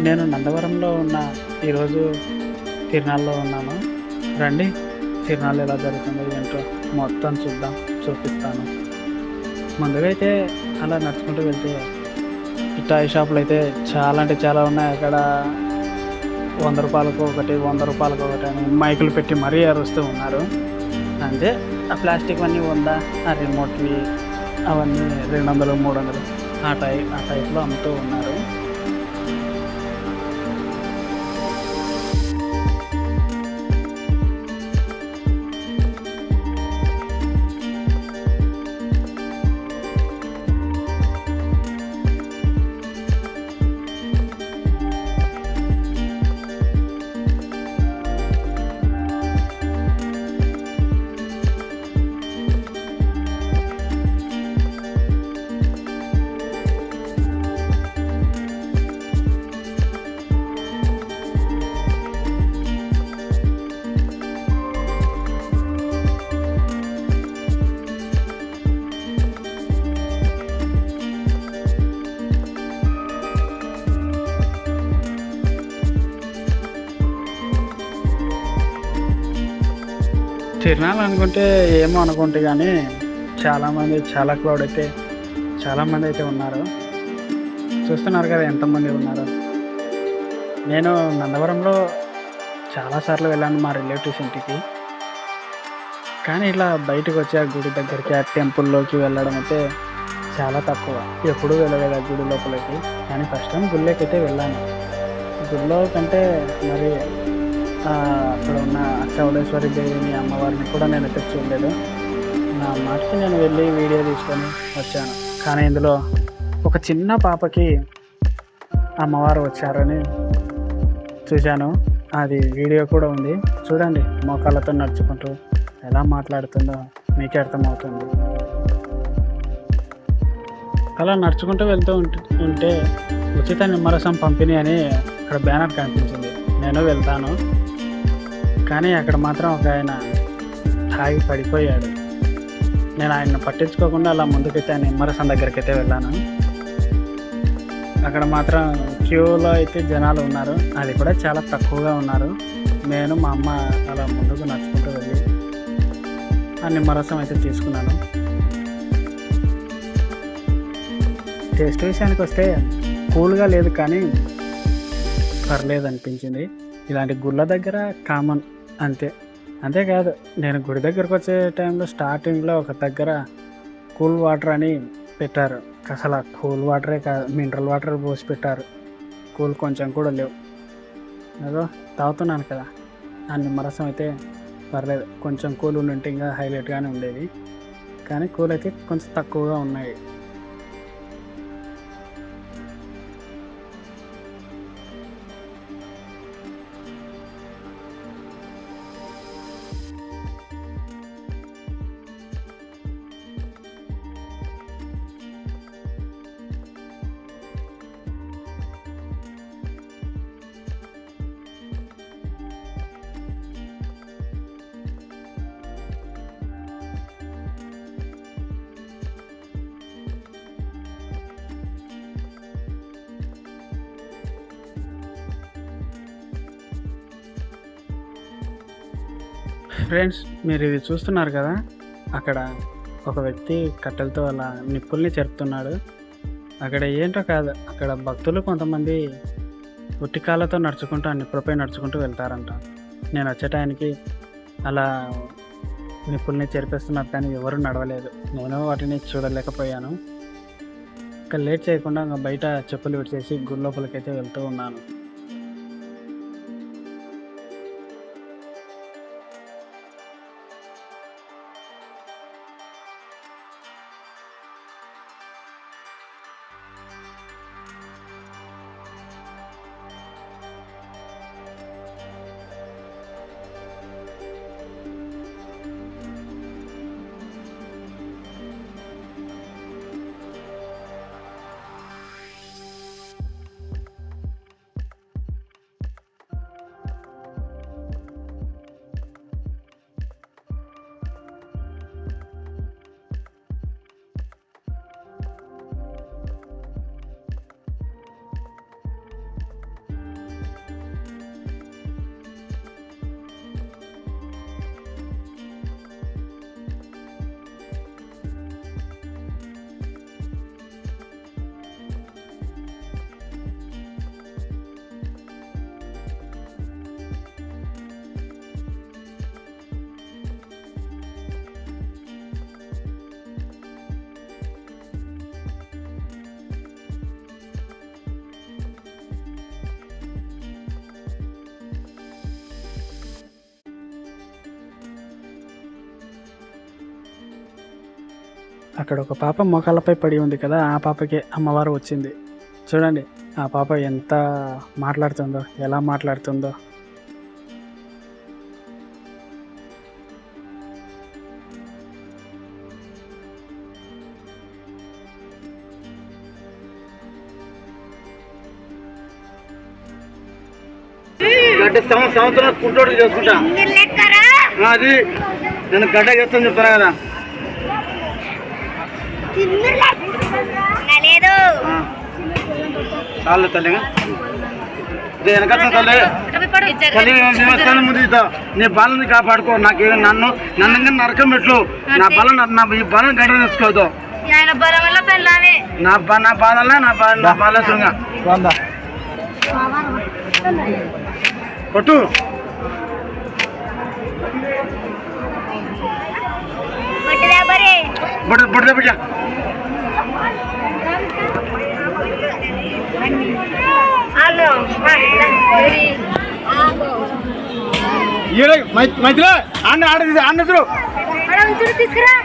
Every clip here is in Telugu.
నేను నందవరంలో ఉన్న ఈరోజు తిరునాళ్ళలో ఉన్నాను. రండి, తిరునాళ్ళు ఎలా జరుగుతుందో ఏంటో మొత్తం చూద్దాం, చూపిస్తాను. ముందుగా అయితే అలా నడుచుకుంటూ వెళ్తే మిఠాయి షాపులు అయితే చాలా అంటే చాలా ఉన్నాయి. అక్కడ రూ. 100కు ఒకటి, రూ. 100కు ఒకటి అని మైకులు పెట్టి మరీ అరుస్తూ ఉన్నారు. అంటే ఆ ప్లాస్టిక్ అన్నీ 100, ఆ రిమోట్వి అవన్నీ 200, 300 ఆ టైప్‌లో అమ్ముతూ ఉన్నారు. తిరునాళ్ళు అనుకుంటే ఏమో అనుకుంటే గానీ చాలా క్రౌడ్ అయితే చాలామంది అయితే ఉన్నారు. చూస్తున్నారు కదా ఎంతమంది ఉన్నారో. నేను నందవరంలో చాలా సార్లు వెళ్ళాను మా రిలేటివ్స్ ఇంటికి. కానీ ఇలా బయటకు వచ్చి ఆ గుడి దగ్గరికి, ఆ టెంపుల్‌లోకి వెళ్ళడం అయితే చాలా తక్కువ. ఎప్పుడూ వెళ్ళలేదు ఆ గుడి లోపలికి. కానీ ఫస్ట్ టైం గుడిలోకైతే వెళ్ళాను. గుడిలో కంటే మరి అక్కడ ఉన్న చౌడేశ్వరి దేవిని, అమ్మవారిని కూడా నేనైతే చూడలేదు. నా మటుకు నేను వెళ్ళి వీడియో తీసుకొని వచ్చాను. కానీ ఇందులో ఒక చిన్న పాపకి అమ్మవారు వచ్చారని చూశాను. అది వీడియో కూడా ఉంది. చూడండి, మోకాళ్ళతో నడుచుకుంటూ ఎలా మాట్లాడుతుందో మీకే అర్థమవుతుంది. అలా నడుచుకుంటూ వెళ్తూ ఉంటే ఉచిత నిమ్మరసం పంపిణీ అని అక్కడ బ్యానర్ కనిపించింది. నేను వెళ్తాను, కానీ అక్కడ మాత్రం ఒక ఆయన తాగి పడిపోయాడు. నేను ఆయన్ని పట్టించుకోకుండా అలా ముందుకైతే ఆ నిమ్మరసం దగ్గరికి అయితే వెళ్ళాను. అక్కడ మాత్రం క్యూలో అయితే జనాలు ఉన్నారు. అది కూడా చాలా తక్కువగా ఉన్నారు. నేను మా అమ్మ అలా ముందుకు నడుచుకుంటూ వెళ్ళి ఆ నిమ్మరసం అయితే తీసుకున్నాను. టేస్ట్ విషయానికి వస్తే కూల్గా లేదు, కానీ పర్లేదు అనిపించింది. ఇలాంటి గుళ్ళ దగ్గర కామన్ అంతే. అంతేకాదు, నేను గుడి దగ్గరకు వచ్చే టైంలో స్టార్టింగ్లో ఒక దగ్గర కూల్ వాటర్ అని పెట్టారు. అసలు ఆ కూల్ వాటరే కాదు, మినరల్ వాటర్ పోసి పెట్టారు. కూల్ కొంచెం కూడా లేవు. ఏదో తాగుతున్నాను కదా, ఆ నిమ్మరసం అయితే పర్లేదు. కొంచెం కూల్ ఉంటే ఇంకా హైలైట్గానే ఉండేది. కానీ కూల్ అయితే కొంచెం తక్కువగా ఉన్నాయి. ఫ్రెండ్స్, మీరు ఇది చూస్తున్నారు కదా, అక్కడ ఒక వ్యక్తి కట్టెలతో అలా నిప్పుల్ని చెరుపుతున్నాడు. అక్కడ ఏంటో కాదు, అక్కడ భక్తులు కొంతమంది ఉట్టికాళ్ళతో నడుచుకుంటూ ఆ నిప్పులపై నడుచుకుంటూ వెళ్తారంట. నేను వచ్చే టైంకి అలా నిప్పుల్ని చెరిపేస్తున్నారు, కానీ ఎవరు నడవలేదు. నేను వాటిని చూడలేకపోయాను. ఇంకా లేట్ చేయకుండా బయట చెప్పులు విడిచేసి గుడి లోపలికైతే వెళ్తూ ఉన్నాను. అక్కడ ఒక పాప మోకాళ్ళపై పడి ఉంది కదా, ఆ పాపకి అమ్మవారు వచ్చింది. చూడండి ఆ పాప ఎంత మాట్లాడుతుందో, ఎలా మాట్లాడుతుందో. సంవత్సరం కుంటోడు చేసుకుంటా. అది నేను గడ్డ చేస్తాను చెప్తాను కదా. చాలు తల్లి వెనక తల్లి తల్లి ముందు నీ బలం కాపాడుకో. నాకు నన్ను నరకం పెట్టు. నా బలం ఈ బలం గడ్డ తెచ్చుకోవద్దు. నా బాధల్లా నా బాధ కొట్టు. బుడ్డ బిడ్డ మైత్రి అన్న ఆడదు తీసుకురా.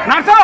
నర్సు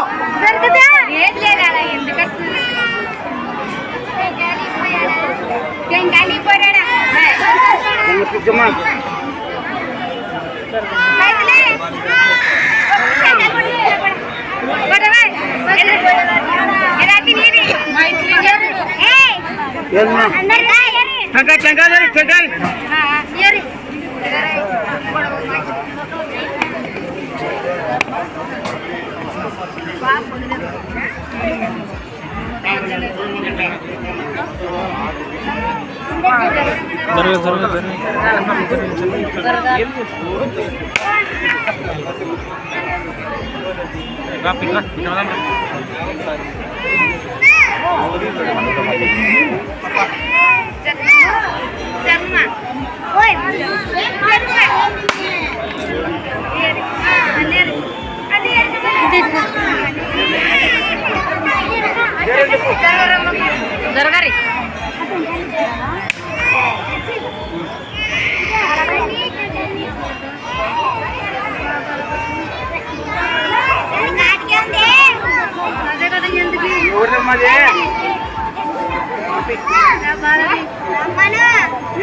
జరగాలి.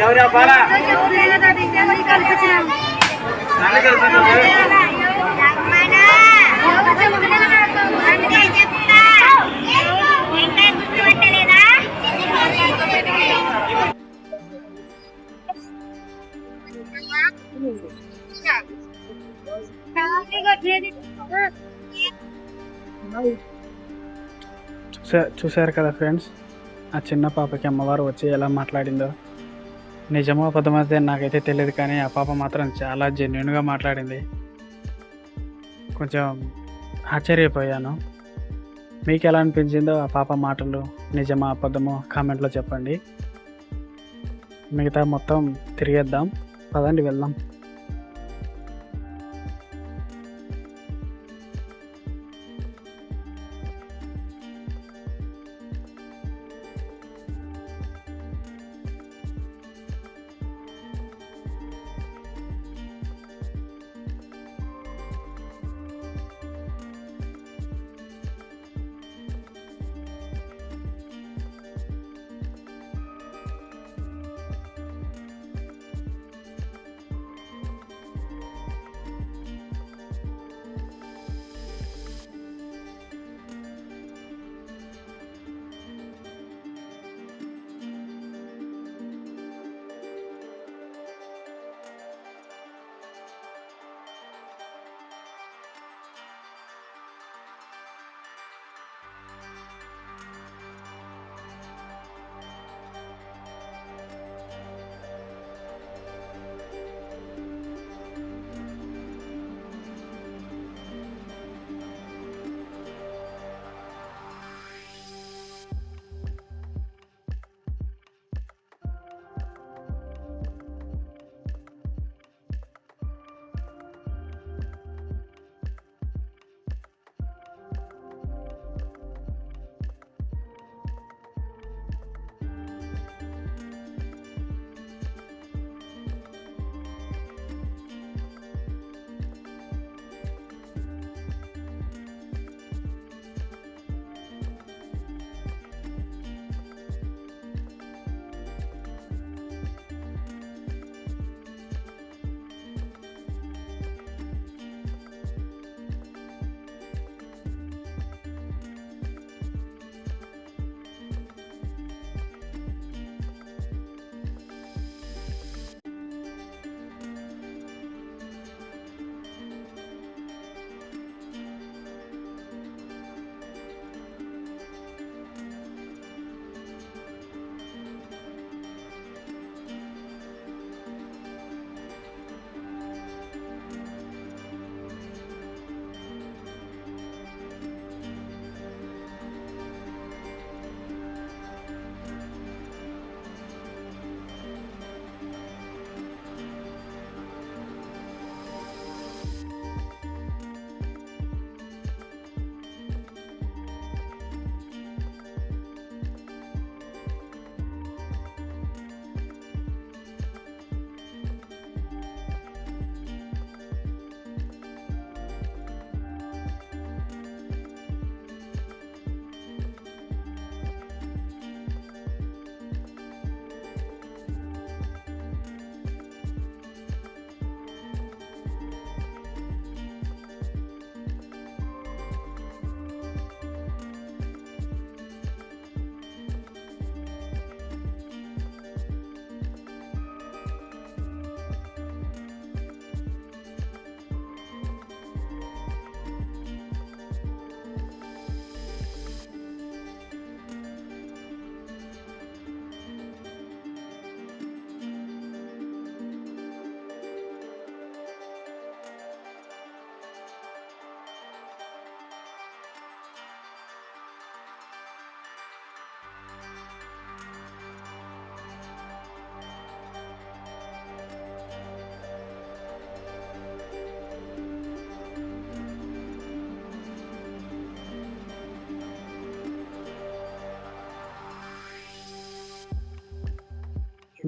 ఎవరా బాలా చూశారు కదా ఫ్రెండ్స్, ఆ చిన్న పాపకి అమ్మవారు వచ్చి ఎలా మాట్లాడిందో. నిజమో అబద్ధమైతే నాకైతే తెలియదు, కానీ ఆ పాప మాత్రం చాలా జెన్యున్గా మాట్లాడింది. కొంచెం ఆశ్చర్యపోయాను. మీకు ఎలా అనిపించిందో ఆ పాప మాటలు, నిజమా అబద్ధమో కామెంట్లో చెప్పండి. మిగతా మొత్తం తిరిగేద్దాం, పదండి వెళ్దాం.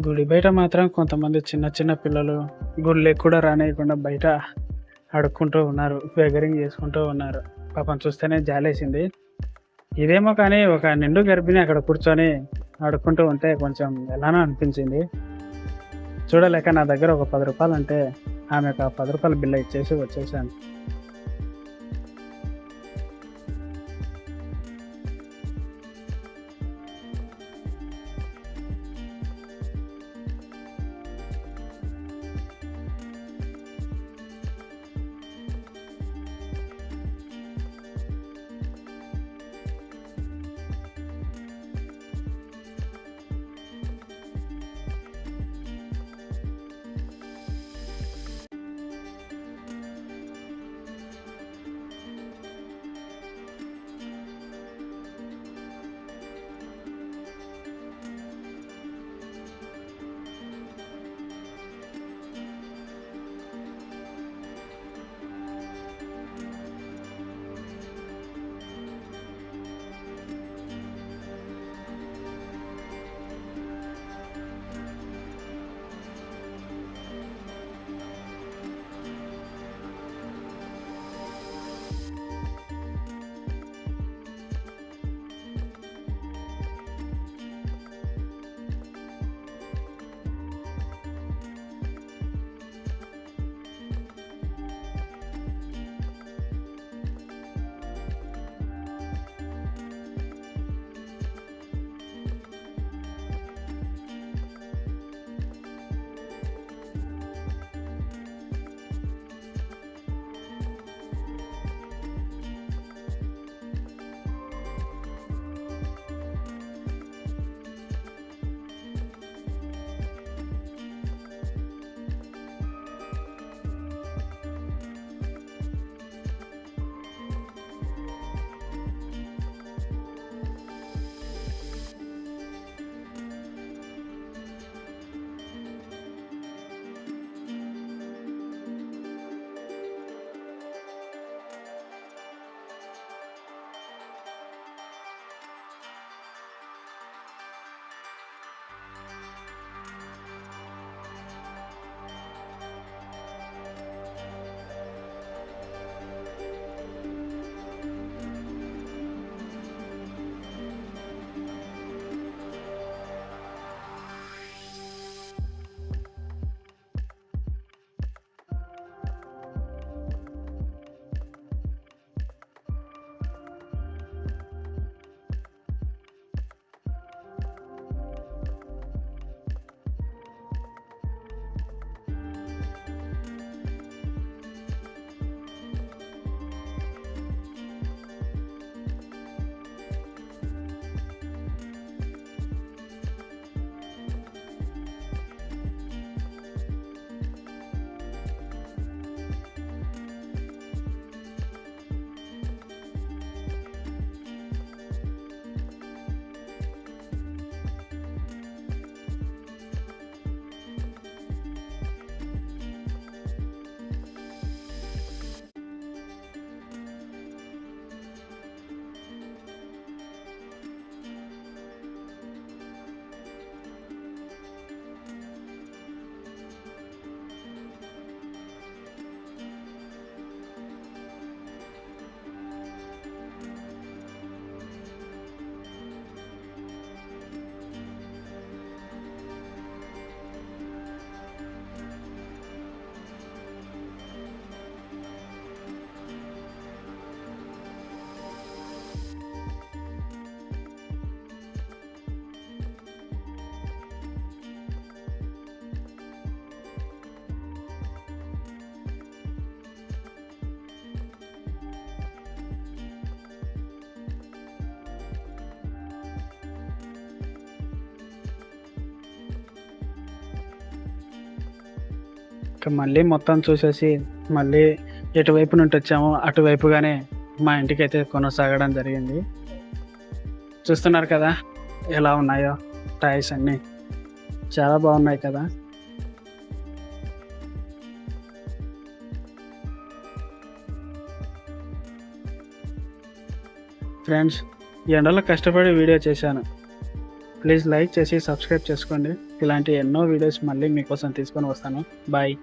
గుడి బయట మాత్రం కొంతమంది చిన్న చిన్న పిల్లలు గుడిలోకి కూడా రానియకుండా బయట అడుక్కుంటూ ఉన్నారు, బెగరింగ్ చేసుకుంటూ ఉన్నారు. పాపం చూస్తేనే జాలేసింది. ఇదేమో కానీ ఒక నిండు గర్భిణి అక్కడ కూర్చొని అడుక్కుంటూ ఉంటే కొంచెం ఎలానో అనిపించింది. చూడలేక నా దగ్గర ఒక 10 రూపాయలు అంటే ఆమెకు ఆ 10 రూపాయల బిల్ల ఇచ్చేసి వచ్చేసాను. ఇక మళ్ళీ మొత్తం చూసేసి మళ్ళీ ఎటువైపు నుండి వచ్చామో అటువైపుగానే మా ఇంటికి అయితే కొనసాగడం జరిగింది. చూస్తున్నారు కదా ఎలా ఉన్నాయో టాయ్స్ అన్నీ, చాలా బాగున్నాయి కదా. ఫ్రెండ్స్, ఎండలో కష్టపడి వీడియో చేశాను. ప్లీజ్ లైక్ చేసి సబ్స్క్రైబ్ చేసుకోండి. ఇలాంటి ఎన్నో వీడియోస్ మళ్ళీ మీకోసం తీసుకొని వస్తాను. బాయ్.